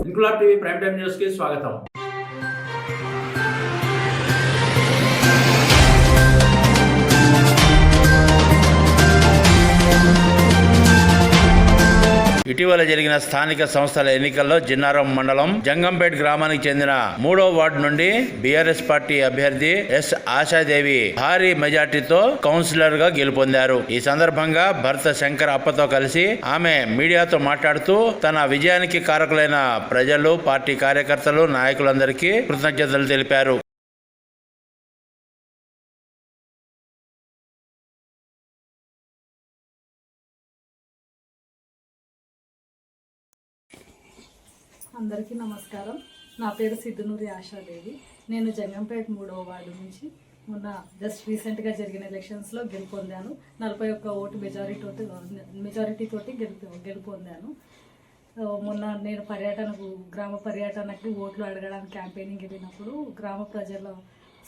Inquilab TV prime time news కి స్వాగతం. ఇటీవల జరిగిన స్థానిక సంస్థల ఎన్నికల్లో జిన్నారం మండలం జంగంపేట గ్రామానికి చెందిన 3వ వార్డు నుండి బీఆర్ఎస్ పార్టీ అభ్యర్థి ఎస్ ఆశాదేవి భారీ మెజార్టీతో కౌన్సిలర్ గా గెలుపొందారు. ఈ సందర్భంగా భర్త శంకర్ అప్పతో కలిసి ఆమె మీడియాతో మాట్లాడుతూ తన విజయానికి కారకులైన ప్రజలు, పార్టీ కార్యకర్తలు, నాయకులందరికీ కృతజ్ఞతలు తెలిపారు. అందరికీ నమస్కారం. నా పేరు సిద్ధనూరి ఆశాదేవి. నేను జంగంపేట 3వ వార్డు నుంచి మొన్న రీసెంట్గా జరిగిన ఎలక్షన్స్లో గెలుపొందాను. 41 ఓటు మెజారిటీ తోటి గెలుపొందాను. మొన్న నేను గ్రామ పర్యటనకి ఓట్లు అడగడానికి క్యాంపెయినింగ్ వెళ్ళినప్పుడు గ్రామ ప్రజల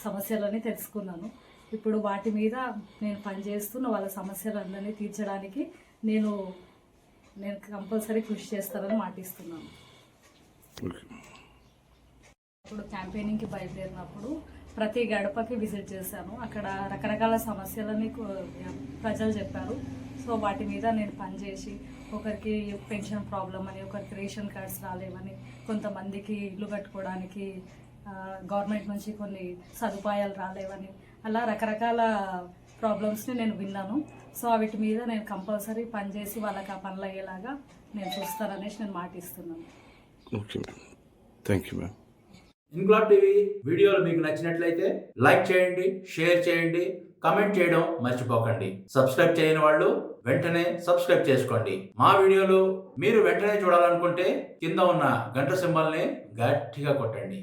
సమస్యలని తెలుసుకున్నాను. ఇప్పుడు వాటి మీద నేను పనిచేస్తున్న వాళ్ళ సమస్యలందరినీ తీర్చడానికి నేను కంపల్సరీ కృషి చేస్తానని మాటిస్తున్నాను. ఇప్పుడు క్యాంపెయినింగ్కి బయలుదేరినప్పుడు ప్రతి గడపకి విజిట్ చేశాను. అక్కడ రకరకాల సమస్యలని ప్రజలు చెప్పారు. సో వాటి మీద నేను పనిచేసి ఒకరికి పెన్షన్ ప్రాబ్లం అని, ఒకరికి రేషన్ కార్డ్స్ రాలేవని, కొంతమందికి ఇల్లు కట్టుకోవడానికి గవర్నమెంట్ నుంచి కొన్ని సదుపాయాలు రాలేవని, అలా రకరకాల ప్రాబ్లమ్స్ని నేను విన్నాను. సో వీటి మీద నేను కంపల్సరీ పనిచేసి వాళ్ళకి ఆ పనులు అయ్యేలాగా నేను చూస్తాననేసి నేను మాటిస్తున్నాను. Okay ma'am, thank you ma'am. Inquilab TV వీడియోలు మీకు నచ్చినట్లయితే లైక్ చేయండి, షేర్ చేయండి, కామెంట్ చేయడం మర్చిపోకండి. సబ్స్క్రైబ్ చేయని వాళ్ళు వెంటనే సబ్స్క్రైబ్ చేసుకోండి. మా వీడియోలు మీరు వెంటనే చూడాలనుకుంటే కింద ఉన్న గంట సింబల్ని గట్టిగా కొట్టండి.